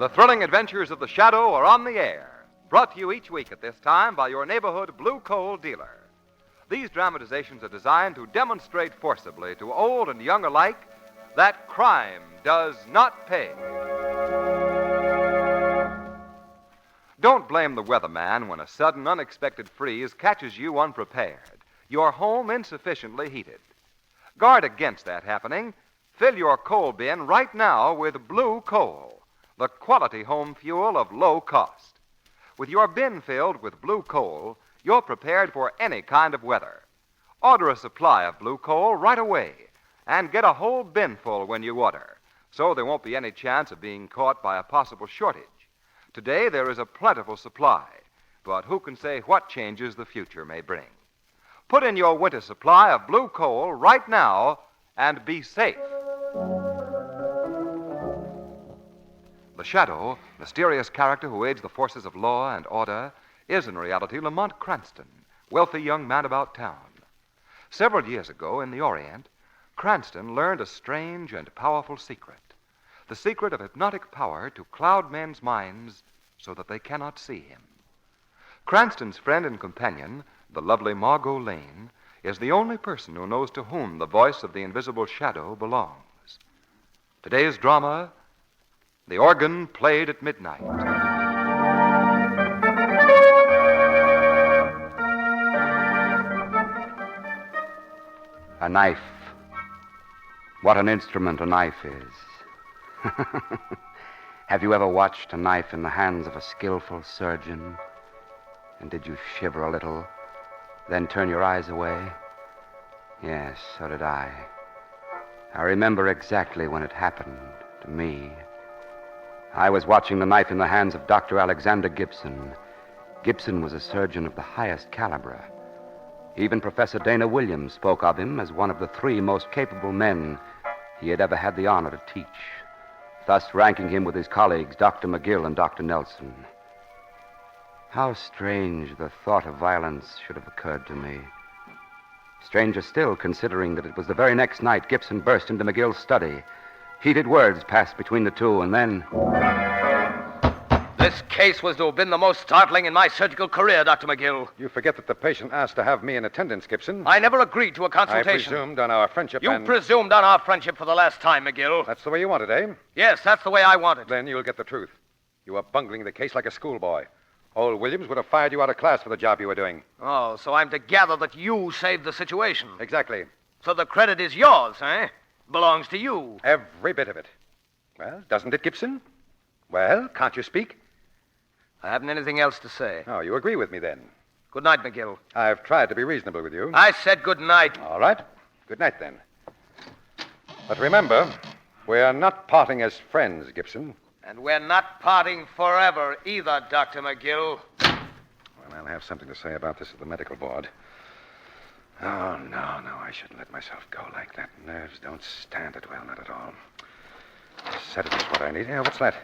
The thrilling adventures of the Shadow are on the air, brought to you each week at this time by your neighborhood blue coal dealer. These dramatizations are designed to demonstrate forcibly to old and young alike that crime does not pay. Don't blame the weatherman when a sudden, unexpected freeze catches you unprepared, your home insufficiently heated. Guard against that happening. Fill your coal bin right now with blue coal, the quality home fuel of low cost. With your bin filled with blue coal, you're prepared for any kind of weather. Order a supply of blue coal right away and get a whole bin full when you order, so there won't be any chance of being caught by a possible shortage. Today there is a plentiful supply, but who can say what changes the future may bring? Put in your winter supply of blue coal right now and be safe. The Shadow, mysterious character who aids the forces of law and order, is in reality Lamont Cranston, wealthy young man about town. Several years ago in the Orient, Cranston learned a strange and powerful secret. The secret of hypnotic power to cloud men's minds so that they cannot see him. Cranston's friend and companion, the lovely Margot Lane, is the only person who knows to whom the voice of the invisible Shadow belongs. Today's drama, The Organ Played at Midnight. A knife. What an instrument a knife is. Have you ever watched a knife in the hands of a skillful surgeon? And did you shiver a little, then turn your eyes away? Yes, so did I. I remember exactly when it happened to me. I was watching the knife in the hands of Dr. Alexander Gibson. Gibson was a surgeon of the highest caliber. Even Professor Dana Williams spoke of him as one of the 3 most capable men he had ever had the honor to teach, thus ranking him with his colleagues, Dr. McGill and Dr. Nelson. How strange the thought of violence should have occurred to me. Stranger still, considering that it was the very next night Gibson burst into McGill's study. Heated words passed between the two, and then... This case was to have been the most startling in my surgical career, Dr. McGill. You forget that the patient asked to have me in attendance, Gibson. I never agreed to a consultation. I presumed on our friendship You presumed on our friendship for the last time, McGill. That's the way you want it, eh? Yes, that's the way I want it. Then you'll get the truth. You were bungling the case like a schoolboy. Old Williams would have fired you out of class for the job you were doing. Oh, so I'm to gather that you saved the situation. Exactly. So the credit is yours, eh? Belongs to you. Every bit of it. Well, doesn't it, Gibson? Well, can't you speak? I haven't anything else to say. Oh, you agree with me, then? Good night, McGill. I've tried to be reasonable with you. I said good night. All right. Good night, then. But remember, we're not parting as friends, Gibson. And we're not parting forever either, Dr. McGill. Well, I'll have something to say about this at the medical board. Oh, no, I shouldn't let myself go like that. Nerves don't stand it well, not at all. Sedative is what I need. Yeah, what's that?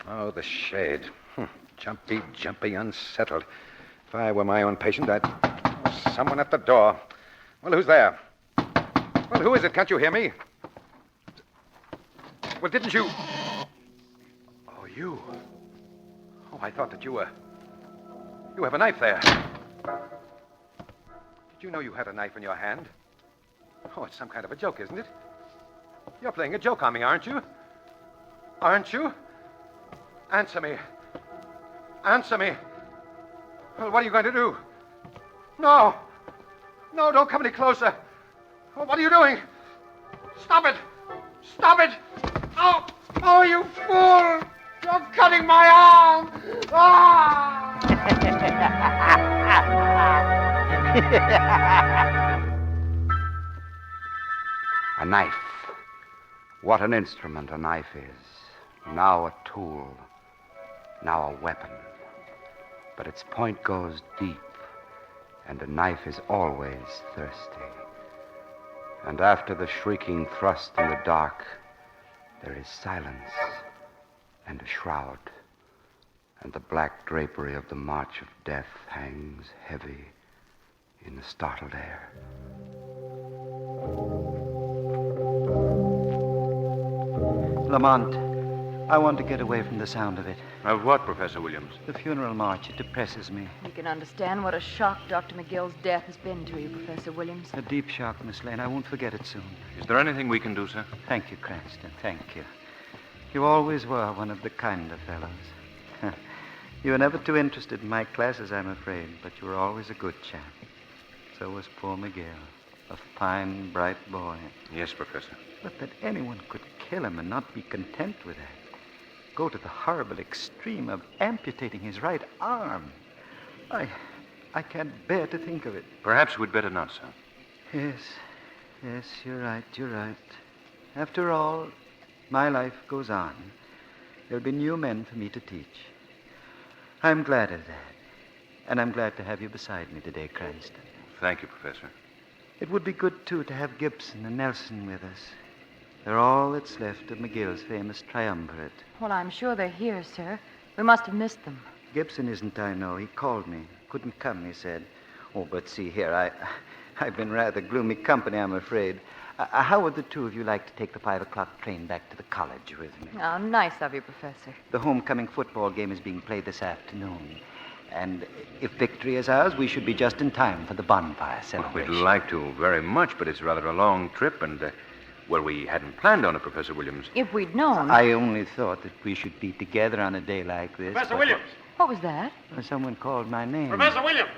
Oh, the shade. Jumpy, unsettled. If I were my own patient, I'd... Oh, someone at the door. Well, who's there? Well, who is it? Can't you hear me? Well, didn't you... Oh, you. Oh, I thought that you were... You have a knife there. Did you know you had a knife in your hand? Oh, it's some kind of a joke, isn't it? You're playing a joke on me, aren't you? Aren't you? Answer me. Answer me. Well, what are you going to do? No, don't come any closer. Oh, what are you doing? Stop it. Stop it. Oh, you fool. You're cutting my arm. Ah! A knife. What an instrument a knife is. Now a tool. Now a weapon. But its point goes deep, and a knife is always thirsty. And after the shrieking thrust in the dark, there is silence and a shroud, and the black drapery of the march of death hangs heavy in the startled air. Lamont, I want to get away from the sound of it. Of what, Professor Williams? The funeral march, it depresses me. We can understand what a shock Dr. McGill's death has been to you, Professor Williams. A deep shock, Miss Lane. I won't forget it soon. Is there anything we can do, sir? Thank you, Cranston. Thank you. You always were one of the kinder fellows. You were never too interested in my classes, I'm afraid, but you were always a good chap. So was poor McGill, a fine, bright boy. Yes, Professor. But that anyone could kill him and not be content with that. Go to the horrible extreme of amputating his right arm. I can't bear to think of it. Perhaps we'd better not, sir. Yes, you're right. After all, my life goes on. There'll be new men for me to teach. I'm glad of that. And I'm glad to have you beside me today, Cranston. Thank you, Professor. It would be good, too, to have Gibson and Nelson with us. They're all that's left of McGill's famous triumvirate. Well, I'm sure they're here, sir. We must have missed them. Gibson isn't, I know. He called me. Couldn't come, he said. Oh, but see here, I've been rather gloomy company, I'm afraid. How would the two of you like to take the 5 o'clock train back to the college with me? Oh, nice of you, Professor. The homecoming football game is being played this afternoon. And if victory is ours, we should be just in time for the bonfire celebration. We'd like to very much, but it's rather a long trip, and, we hadn't planned on it, Professor Williams. If we'd known. I only thought that we should be together on a day like this. Professor Williams! What was that? Someone called my name. Professor Williams!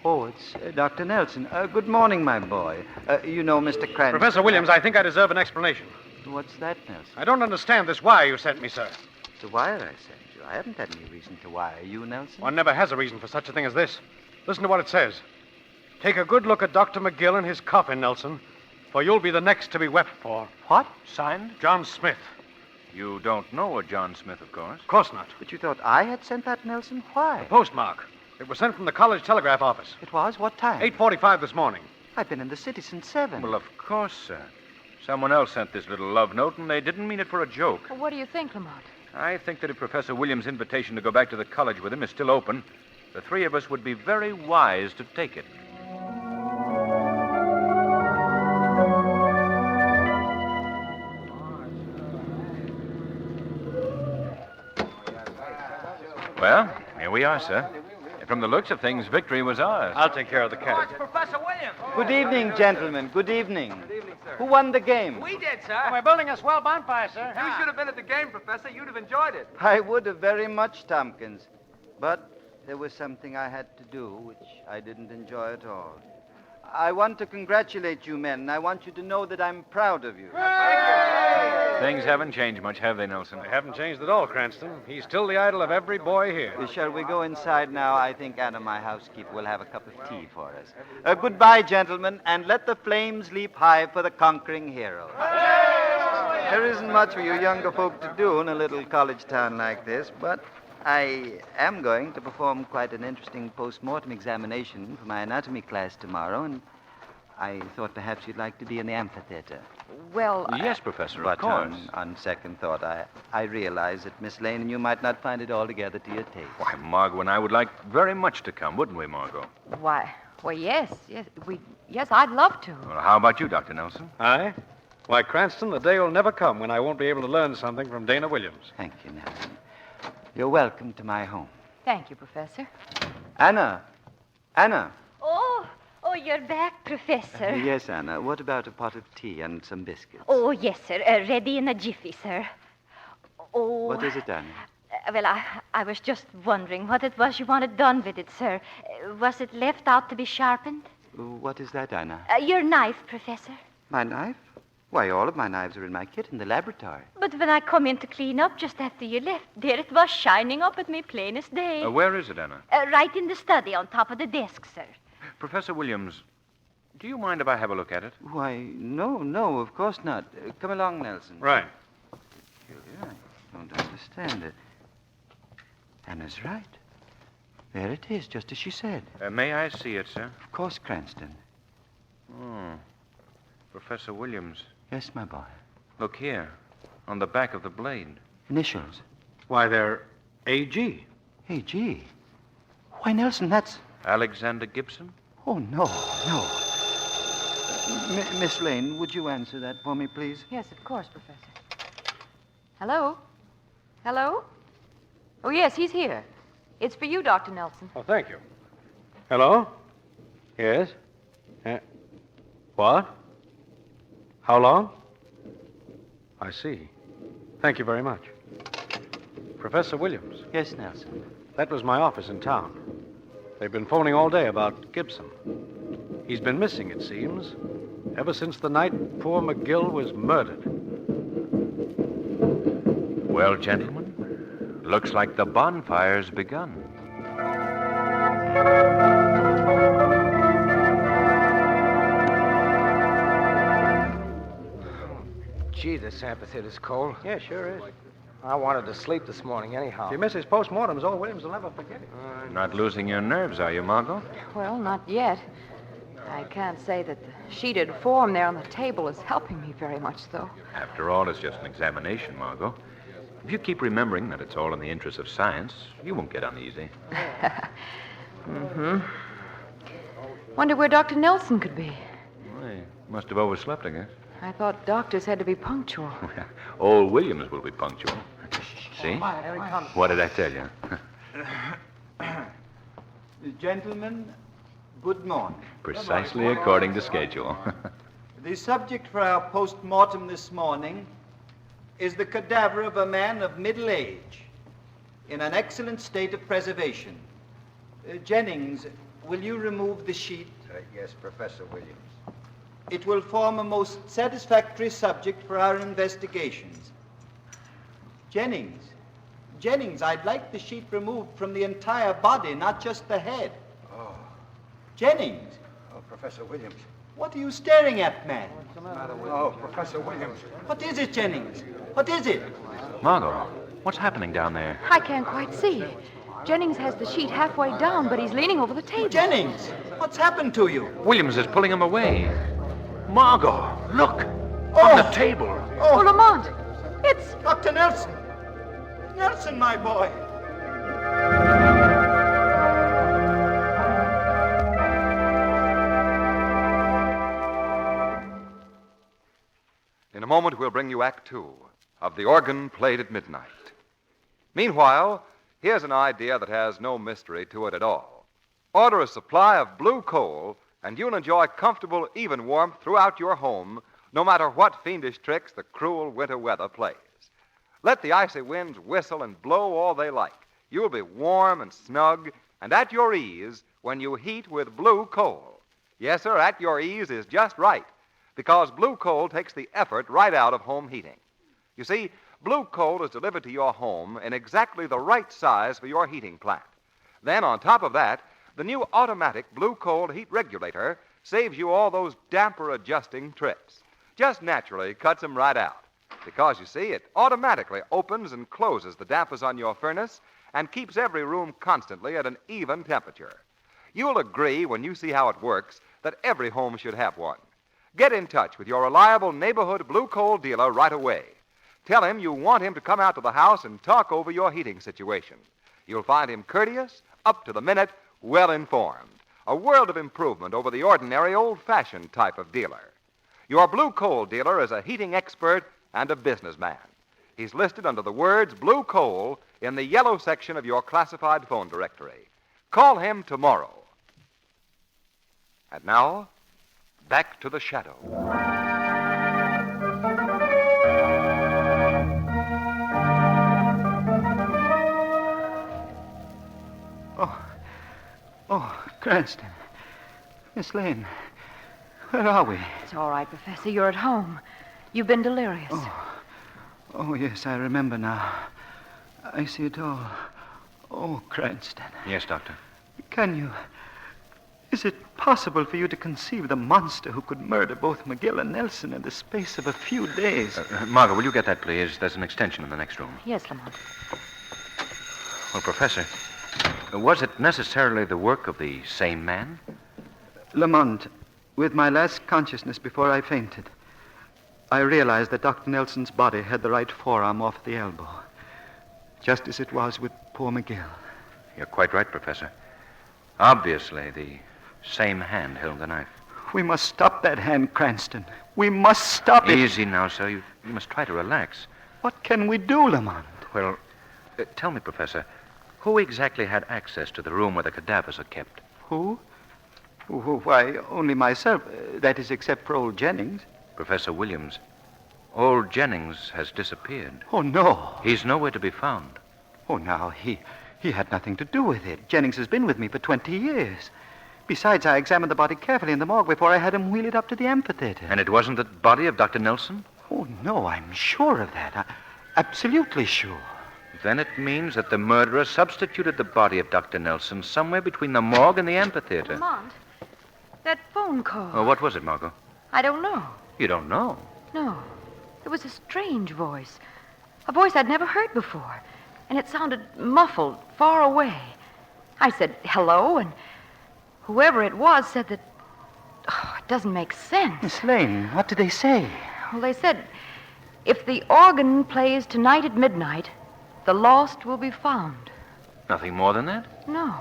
Oh, it's Dr. Nelson. Good morning, my boy. You know Mr. Cranston. Professor Williams, I think I deserve an explanation. What's that, Nelson? I don't understand this wire you sent me, sir. The wire I sent you. I haven't had any reason to wire you, Nelson. One never has a reason for such a thing as this. Listen to what it says. Take a good look at Dr. McGill and his coffin, Nelson, for you'll be the next to be wept for. What? Signed, John Smith. You don't know a John Smith, of course. Of course not. But you thought I had sent that, Nelson? Why? The postmark. It was sent from the college telegraph office. It was? What time? 8:45 this morning. I've been in the city since 7. Well, of course, sir. Someone else sent this little love note, and they didn't mean it for a joke. Well, what do you think, Lamont? I think that if Professor Williams' invitation to go back to the college with him is still open, the three of us would be very wise to take it. Well, here we are, sir. From the looks of things, victory was ours. I'll take care of the cat. Professor Williams. Good evening, gentlemen. Good evening. Good evening, sir. Who won the game? We did, sir. We're building a swell bonfire, sir. You should have been at the game, Professor. You'd have enjoyed it. I would have very much, Tompkins. But there was something I had to do which I didn't enjoy at all. I want to congratulate you men, and I want you to know that I'm proud of you. Things haven't changed much, have they, Nelson? They haven't changed at all, Cranston. He's still the idol of every boy here. Shall we go inside now? I think Anna, my housekeeper, will have a cup of tea for us. Goodbye, gentlemen, and let the flames leap high for the conquering hero. There isn't much for you younger folk to do in a little college town like this, but I am going to perform quite an interesting post-mortem examination for my anatomy class tomorrow, and I thought perhaps you'd like to be in the amphitheater. Well, Yes, Professor, of But course. on second thought, I realize that Miss Lane and you might not find it altogether to your taste. Why, Margot and I would like very much to come, wouldn't we, Margot? why? Well, yes, I'd love to. Well, how about you, Dr. Nelson? Aye? Why, Cranston, the day will never come when I won't be able to learn something from Dana Williams. Thank you, Nelson. You're welcome to my home. Thank you, Professor. Anna! Oh, you're back, Professor. Yes, Anna. What about a pot of tea and some biscuits? Oh, yes, sir. Ready in a jiffy, sir. Oh. What is it, Anna? Well, I was just wondering what it was you wanted done with it, sir. Was it left out to be sharpened? What is that, Anna? Your knife, Professor. My knife? Why, all of my knives are in my kit in the laboratory. But when I come in to clean up just after you left, there it was shining up at me plain as day. Where is it, Anna? Right in the study on top of the desk, sir. Professor Williams, do you mind if I have a look at it? Why, no, of course not. Come along, Nelson. Right. I don't understand it. Anna's right. There it is, just as she said. May I see it, sir? Of course, Cranston. Oh. Professor Williams, Yes, my boy. look here, on the back of the blade. Initials. Why, they're A.G. Hey, gee. Why, Nelson, that's... Alexander Gibson? Oh, no. Miss Lane, would you answer that for me, please? Yes, of course, Professor. Hello? Hello? Oh, yes, he's here. It's for you, Dr. Nelson. Oh, thank you. Hello? Yes? What? How long? I see. Thank you very much. Professor Williams, Yes, Nelson. that was my office in town. They've been phoning all day about Gibson. He's been missing, it seems, ever since the night poor McGill was murdered. Well, gentlemen, looks like the bonfire's begun. Gee, this amphitheater's cold. Yeah, sure is. I wanted to sleep this morning anyhow. If you miss his postmortems, old Williams will never forget it. Not losing your nerves, are you, Margot? Well, not yet. I can't say that the sheeted form there on the table is helping me very much, though. After all, it's just an examination, Margot. If you keep remembering that it's all in the interest of science, you won't get uneasy. Mm-hmm. Wonder where Dr. Nelson could be. Well, he must have overslept, I guess. I thought doctors had to be punctual. Old Williams will be punctual. See? What did I tell you? Gentlemen, good morning. Precisely according to schedule. The subject for our post-mortem this morning is the cadaver of a man of middle age in an excellent state of preservation. Jennings, will you remove the sheet? Yes, Professor Williams. It will form a most satisfactory subject for our investigations. Jennings, I'd like the sheet removed from the entire body, not just the head. Oh. Jennings, Oh, Professor Williams. what are you staring at, man? Oh, Professor Williams. What is it, Jennings? What is it? Margot, what's happening down there? I can't quite see. Jennings has the sheet halfway down, but he's leaning over the table. Jennings, what's happened to you? Williams is pulling him away. Margot, look! On the table. Oh, Lamont! It's... Dr. Nelson! Nelson, my boy! In a moment, we'll bring you Act Two of The Organ Played at Midnight. Meanwhile, here's an idea that has no mystery to it at all. Order a supply of blue coal, and you'll enjoy comfortable, even warmth throughout your home, no matter what fiendish tricks the cruel winter weather plays. Let the icy winds whistle and blow all they like. You'll be warm and snug and at your ease when you heat with blue coal. Yes, sir, at your ease is just right, because blue coal takes the effort right out of home heating. You see, blue coal is delivered to your home in exactly the right size for your heating plant. Then, on top of that, the new automatic blue coal heat regulator saves you all those damper adjusting trips. Just naturally cuts them right out. Because, you see, it automatically opens and closes the dampers on your furnace and keeps every room constantly at an even temperature. You'll agree when you see how it works that every home should have one. Get in touch with your reliable neighborhood blue coal dealer right away. Tell him you want him to come out to the house and talk over your heating situation. You'll find him courteous, up to the minute, well-informed. A world of improvement over the ordinary old-fashioned type of dealer. Your blue coal dealer is a heating expert and a businessman. He's listed under the words Blue Coal in the yellow section of your classified phone directory. Call him tomorrow. And now, back to the shadow. Oh, Cranston. Miss Lane, where are we? It's all right, Professor. You're at home. You've been delirious. Oh, yes, I remember now. I see it all. Oh, Cranston. Yes, Doctor. Is it possible for you to conceive the monster who could murder both McGill and Nelson in the space of a few days? Margot, will you get that, please? There's an extension in the next room. Yes, Lamont. Well, Professor, was it necessarily the work of the same man? Lamont, with my last consciousness before I fainted, I realized that Dr. Nelson's body had the right forearm off the elbow, just as it was with poor McGill. You're quite right, Professor. Obviously, the same hand held the knife. We must stop that hand, Cranston. We must stop it. Easy now, sir. You must try to relax. What can we do, Lamont? Well, Tell me, Professor, who exactly had access to the room where the cadavers are kept? Who? Why, only myself. That is, except for old Jennings. Professor Williams. Old Jennings has disappeared. Oh, no. He's nowhere to be found. Oh, now, he had nothing to do with it. Jennings has been with me for 20 years. Besides, I examined the body carefully in the morgue before I had him wheel it up to the amphitheater. And it wasn't the body of Dr. Nelson? Oh, no, I'm sure of that. Absolutely sure. Then it means that the murderer substituted the body of Dr. Nelson somewhere between the morgue and the amphitheater. Lamont, that phone call. Oh, what was it, Margot? I don't know. You don't know? No. It was a strange voice. A voice I'd never heard before. And it sounded muffled, far away. I said, hello, and whoever it was said that... Oh, it doesn't make sense. Miss Lane, what did they say? Well, they said, if the organ plays tonight at midnight, the lost will be found. Nothing more than that? No.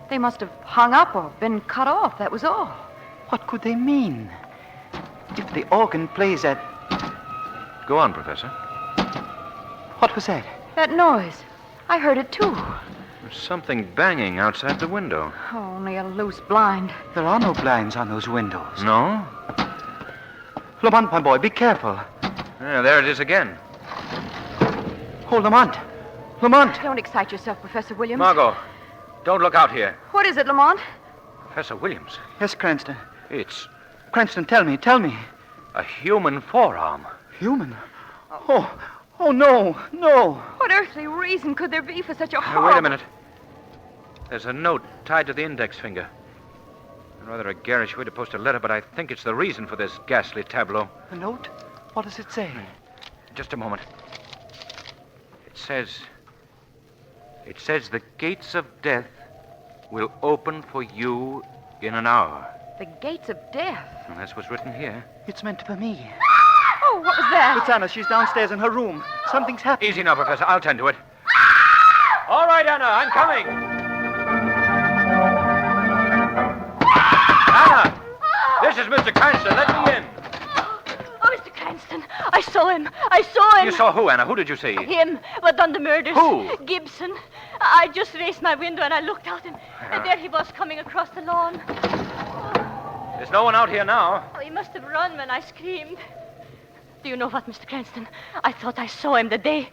They must have hung up or been cut off, that was all. What could they mean? If the organ plays at... Go on, Professor. What was that? That noise. I heard it, too. There's something banging outside the window. Oh, only a loose blind. There are no blinds on those windows. No? Lamont, my boy, be careful. Yeah, there it is again. Oh, Lamont. Lamont. Don't excite yourself, Professor Williams. Margot, don't look out here. What is it, Lamont? Professor Williams. Yes, Cranston. It's Cranston, tell me. a human forearm. Human? Oh, no. What earthly reason could there be for such a Now, horrible... wait a minute. There's a note tied to the index finger. Rather a garish way to post a letter, but I think it's the reason for this ghastly tableau. A note? What does it say? Just a moment. It says the gates of death will open for you in an hour. The gates of death. And that's what's written here. It's meant for me. Oh, what was that? It's Anna. She's downstairs in her room. Something's happened. Easy now, Professor. I'll tend to it. All right, Anna, I'm coming. Anna! This is Mr. Cranston. Let me in. Oh, Mr. Cranston, I saw him. You saw who, Anna? Who did you see? Him, what done the murders. Who? Gibson. I just raised my window and I looked out and there he was coming across the lawn. There's no one out here now. Oh, he must have run when I screamed. Do you know what, Mr. Cranston? I thought I saw him the day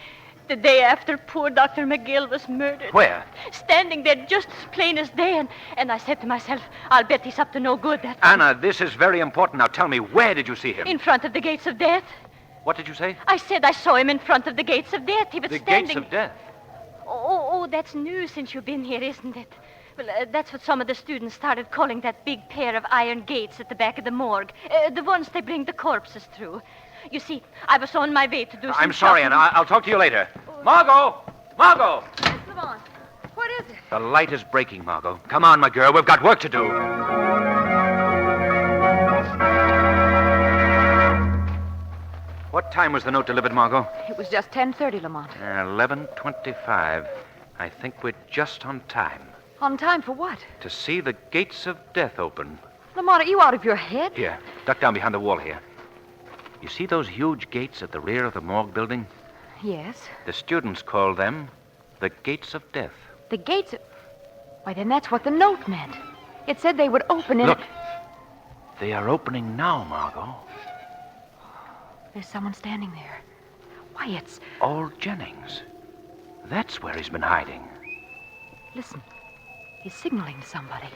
after poor Dr. McGill was murdered. Where? Standing there just as plain as day, and I said to myself, I'll bet he's up to no good. Anna, this is very important. Now tell me, where did you see him? In front of the gates of death. What did you say? I said I saw him in front of the gates of death. He was The standing... gates of death. Oh, that's new since you've been here, isn't it? Well, that's what some of the students started calling that big pair of iron gates at the back of the morgue. The ones they bring the corpses through. You see, I was on my way to do some I'm sorry, shopping. Anna. I'll talk to you later. Margot! Margot! Yes, Lamont. What is it? The light is breaking, Margot. Come on, my girl. We've got work to do. What time was the note delivered, Margot? It was just 10:30, Lamont. 11:25. I think we're just on time. On time for what? To see the gates of death open. Lamont, are you out of your head? Here, duck down behind the wall here. You see those huge gates at the rear of the morgue building? Yes. The students call them the gates of death. The gates... Why, then that's what the note meant. It said they would open in... Look, they are opening now, Margot. There's someone standing there. Why, it's... Old Jennings. That's where he's been hiding. Listen. He's signaling to somebody.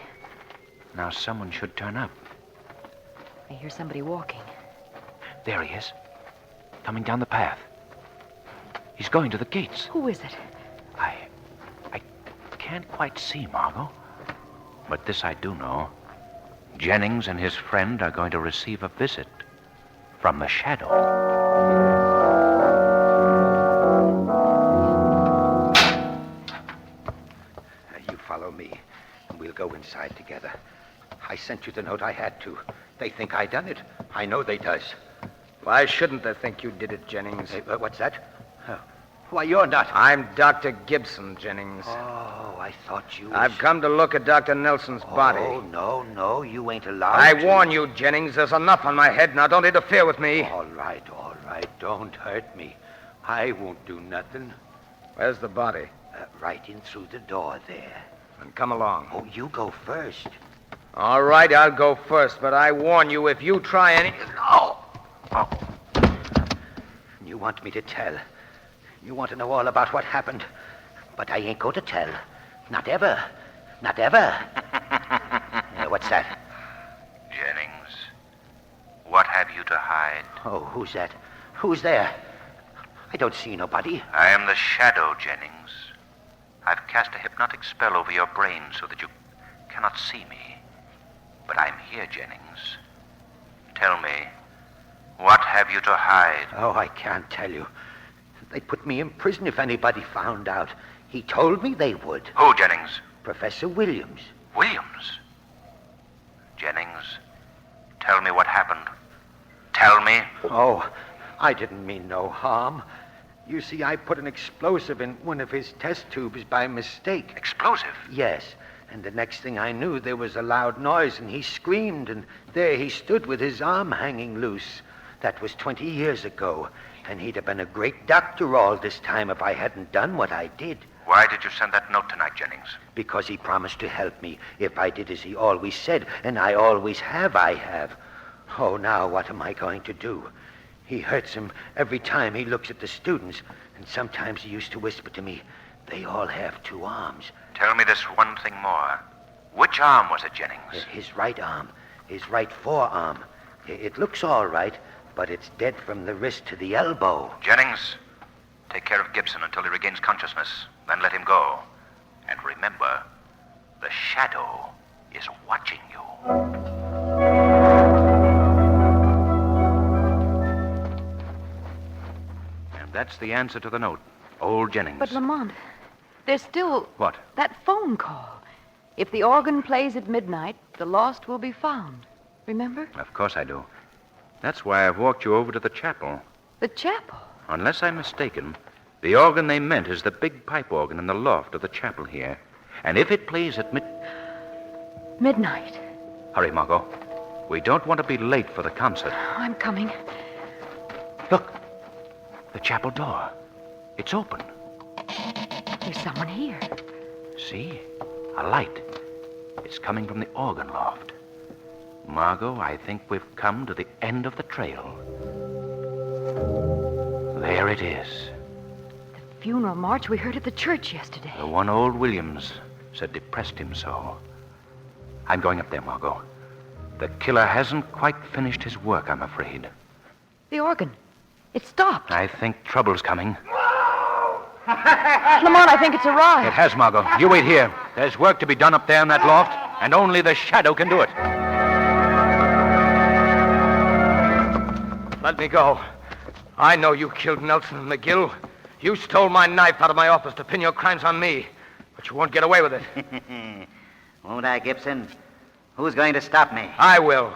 Now someone should turn up. I hear somebody walking. There he is. Coming down the path. He's going to the gates. Who is it? I can't quite see, Margot. But this I do know. Jennings and his friend are going to receive a visit from the shadow. You follow me, and we'll go inside together. I sent you the note. I had to. They think I done it. I know they does. Why shouldn't they think you did it, Jennings? Hey, what's that? Why, you're not. I'm Dr. Gibson, Jennings. Oh, I thought you... I've come to look at Dr. Nelson's body. Oh, no, you ain't allowed I to. warn you, Jennings, there's enough on my head now. Don't interfere with me. All right. Don't hurt me. I won't do nothing. Where's the body? right in through the door there. Then come along. Oh, you go first. All right, I'll go first, but I warn you, if you try any... Oh! You want me to tell. You want to know all about what happened. But I ain't going to tell. Not ever. Not ever. What's that? Jennings, what have you to hide? Oh, who's that? Who's there? I don't see nobody. I am the Shadow, Jennings. I've cast a hypnotic spell over your brain so that you cannot see me. But I'm here, Jennings. Tell me, what have you to hide? Oh, I can't tell you. They'd put me in prison if anybody found out. He told me they would. Who, Jennings? Professor Williams. Williams? Jennings, tell me what happened. Tell me. Oh, I didn't mean no harm. You see, I put an explosive in one of his test tubes by mistake. Explosive? Yes, and the next thing I knew, there was a loud noise, and he screamed, and there he stood with his arm hanging loose. That was 20 years ago, and he'd have been a great doctor all this time if I hadn't done what I did. Why did you send that note tonight, Jennings? Because he promised to help me if I did as he always said, and I always have, I have. Oh, now what am I going to do? He hurts him every time he looks at the students, and sometimes he used to whisper to me, they all have 2 arms. Tell me this one thing more. Which arm was it, Jennings? His right arm, his right forearm. It looks all right, but it's dead from the wrist to the elbow. Jennings, take care of Gibson until he regains consciousness. Then let him go. And remember, the Shadow is watching you. And that's the answer to the note. Old Jennings. But, Lamont, there's still... What? That phone call. If the organ plays at midnight, the lost will be found. Remember? Of course I do. That's why I've walked you over to the chapel. The chapel? Unless I'm mistaken, the organ they meant is the big pipe organ in the loft of the chapel here. And if it plays at midnight. Hurry, Margot. We don't want to be late for the concert. I'm coming. Look. The chapel door. It's open. There's someone here. See? A light. It's coming from the organ loft. Margot, I think we've come to the end of the trail. There it is. The funeral march we heard at the church yesterday. The one old Williams said depressed him so. I'm going up there, Margot. The killer hasn't quite finished his work, I'm afraid. The organ. It stopped. I think trouble's coming. Lamont, I think it's arrived. It has, Margot. You wait here. There's work to be done up there in that loft, and only the Shadow can do it. Let me go. I know you killed Nelson and McGill. You stole my knife out of my office to pin your crimes on me. But you won't get away with it. Won't I, Gibson? Who's going to stop me? I will.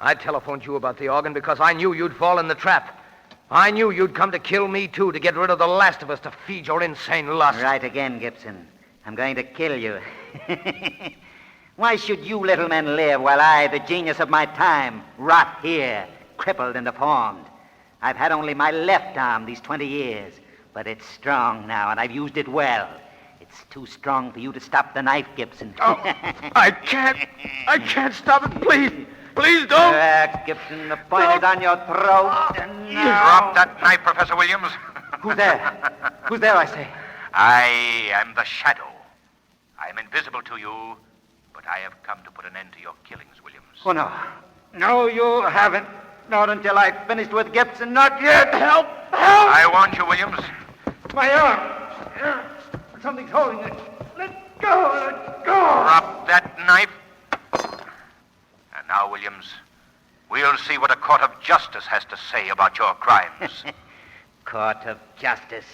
I telephoned you about the organ because I knew you'd fall in the trap. I knew you'd come to kill me, too, to get rid of the last of us, to feed your insane lust. Right again, Gibson. I'm going to kill you. Why should you little men live while I, the genius of my time, rot here, crippled and deformed? I've had only my left arm these 20 years, but it's strong now, and I've used it well. It's too strong for you to stop the knife, Gibson. Oh, I can't stop it. Please don't. Gibson, the point is on your throat. Drop that knife, Professor Williams. Who's there? Who's there, I say? I am the Shadow. I am invisible to you, but I have come to put an end to your killings, Williams. Oh, no. No, you haven't. Not until I've finished with Gibson. Not yet. Help! I want you, Williams. My arm. Something's holding it. Let go. Let go. Drop that knife. And now, Williams, we'll see what a court of justice has to say about your crimes. Court of justice.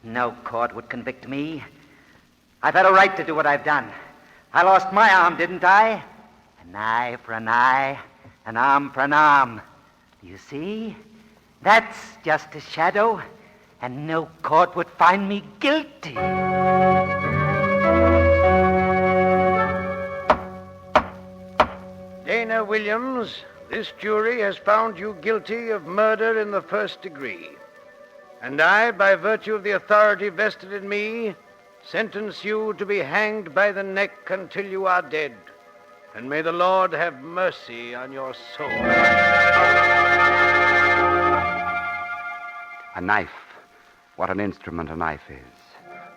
No court would convict me. I've had a right to do what I've done. I lost my arm, didn't I? An eye for an eye, an arm for an arm. You see? That's justice, Shadow. And no court would find me guilty. Dana Williams, this jury has found you guilty of murder in the 1st degree. And I, by virtue of the authority vested in me, sentence you to be hanged by the neck until you are dead. And may the Lord have mercy on your soul. A knife. What an instrument a knife is.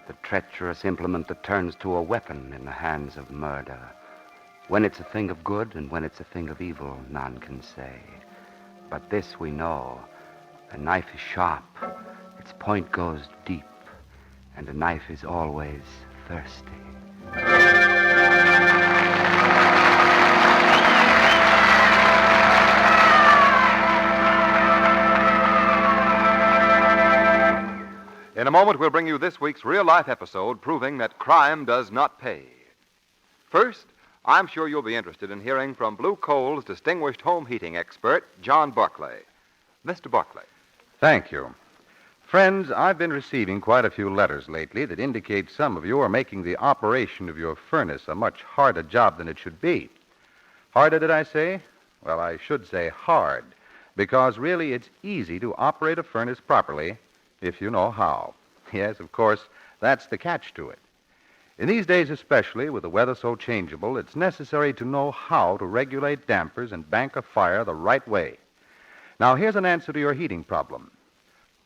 The treacherous implement that turns to a weapon in the hands of murder. When it's a thing of good and when it's a thing of evil, none can say. But this we know. A knife is sharp. Its point goes deep. And a knife is always thirsty. In a moment, we'll bring you this week's real-life episode proving that crime does not pay. First, I'm sure you'll be interested in hearing from Blue Coal's distinguished home heating expert, John Barclay. Mr. Barclay. Thank you. Friends, I've been receiving quite a few letters lately that indicate some of you are making the operation of your furnace a much harder job than it should be. Harder, did I say? Well, I should say hard, because really it's easy to operate a furnace properly if you know how. Yes, of course, that's the catch to it. In these days especially, with the weather so changeable, it's necessary to know how to regulate dampers and bank a fire the right way. Now, here's an answer to your heating problem.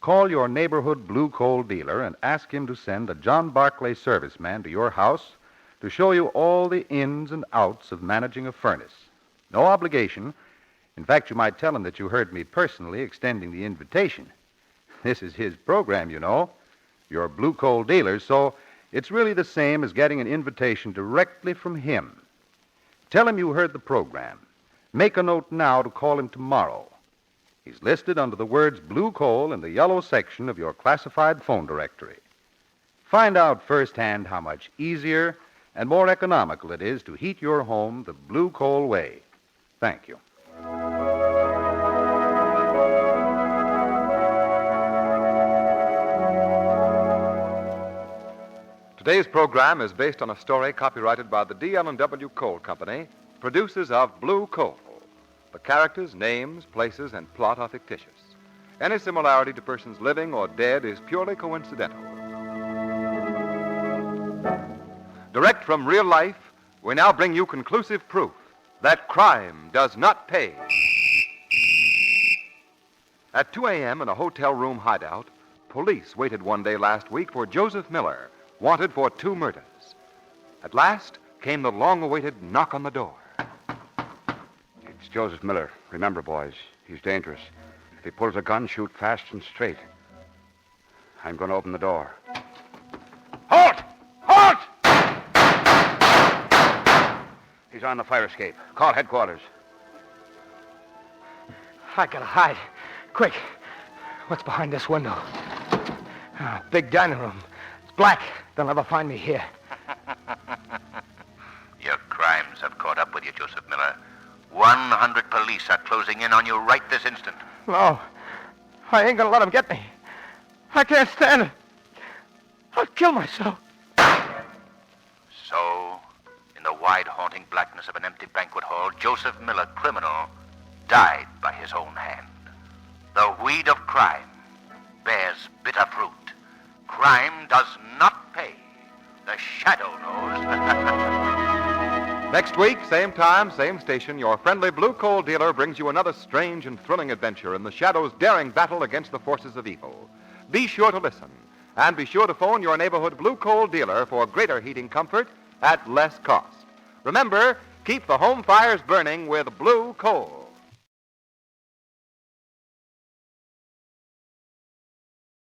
Call your neighborhood Blue Coal dealer and ask him to send a John Barclay serviceman to your house to show you all the ins and outs of managing a furnace. No obligation. In fact, you might tell him that you heard me personally extending the invitation. This is his program, you know. You're Blue Coal dealers, so it's really the same as getting an invitation directly from him. Tell him you heard the program. Make a note now to call him tomorrow. He's listed under the words Blue Coal in the yellow section of your classified phone directory. Find out firsthand how much easier and more economical it is to heat your home the Blue Coal way. Thank you. Today's program is based on a story copyrighted by the D.L.W. Coal Company, producers of Blue Coal. The characters, names, places, and plot are fictitious. Any similarity to persons living or dead is purely coincidental. Direct from real life, we now bring you conclusive proof that crime does not pay. At 2 a.m. in a hotel room hideout, police waited one day last week for Joseph Miller, wanted for 2 murders. At last came the long-awaited knock on the door. It's Joseph Miller. Remember, boys, he's dangerous. If he pulls a gun, shoot fast and straight. I'm going to open the door. Halt! Halt! He's on the fire escape. Call headquarters. I gotta hide. Quick. What's behind this window? Big dining room. It's black. They'll never find me here. Your crimes have caught up with you, Joseph Miller. 100 police are closing in on you right this instant. No. I ain't gonna let them get me. I can't stand it. I'll kill myself. So, in the wide, haunting blackness of an empty banquet hall, Joseph Miller, criminal, died by his own hand. The weed of crime bears bitter fruit. Crime does not pay. The shadow knows. Next week, same time, same station, your friendly Blue Coal dealer brings you another strange and thrilling adventure in the Shadow's daring battle against the forces of evil. Be sure to listen, and be sure to phone your neighborhood Blue Coal dealer for greater heating comfort at less cost. Remember, keep the home fires burning with Blue Coal.